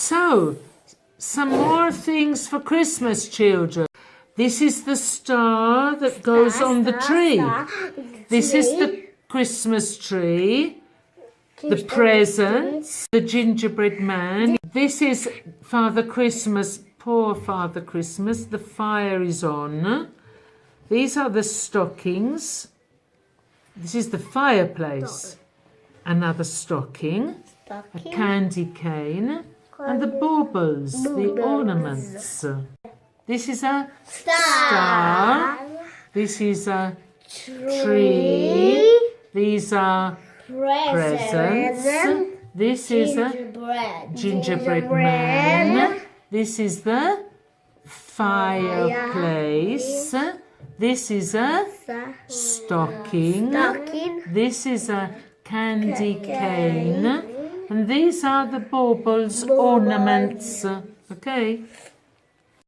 So, some more things for Christmas, children. This is the star that goes on the tree. This is the Christmas tree. The presents, the gingerbread man. This is Father Christmas, poor Father Christmas. The fire is on. These are the stockings. This is the fireplace. Another stocking. A candy cane. And the baubles, the ornaments. This is a star. This is a tree. These are presents. This is a gingerbread man. This is the fireplace. This is a stocking. This is a candy cane. And these are the baubles ornaments. Okay.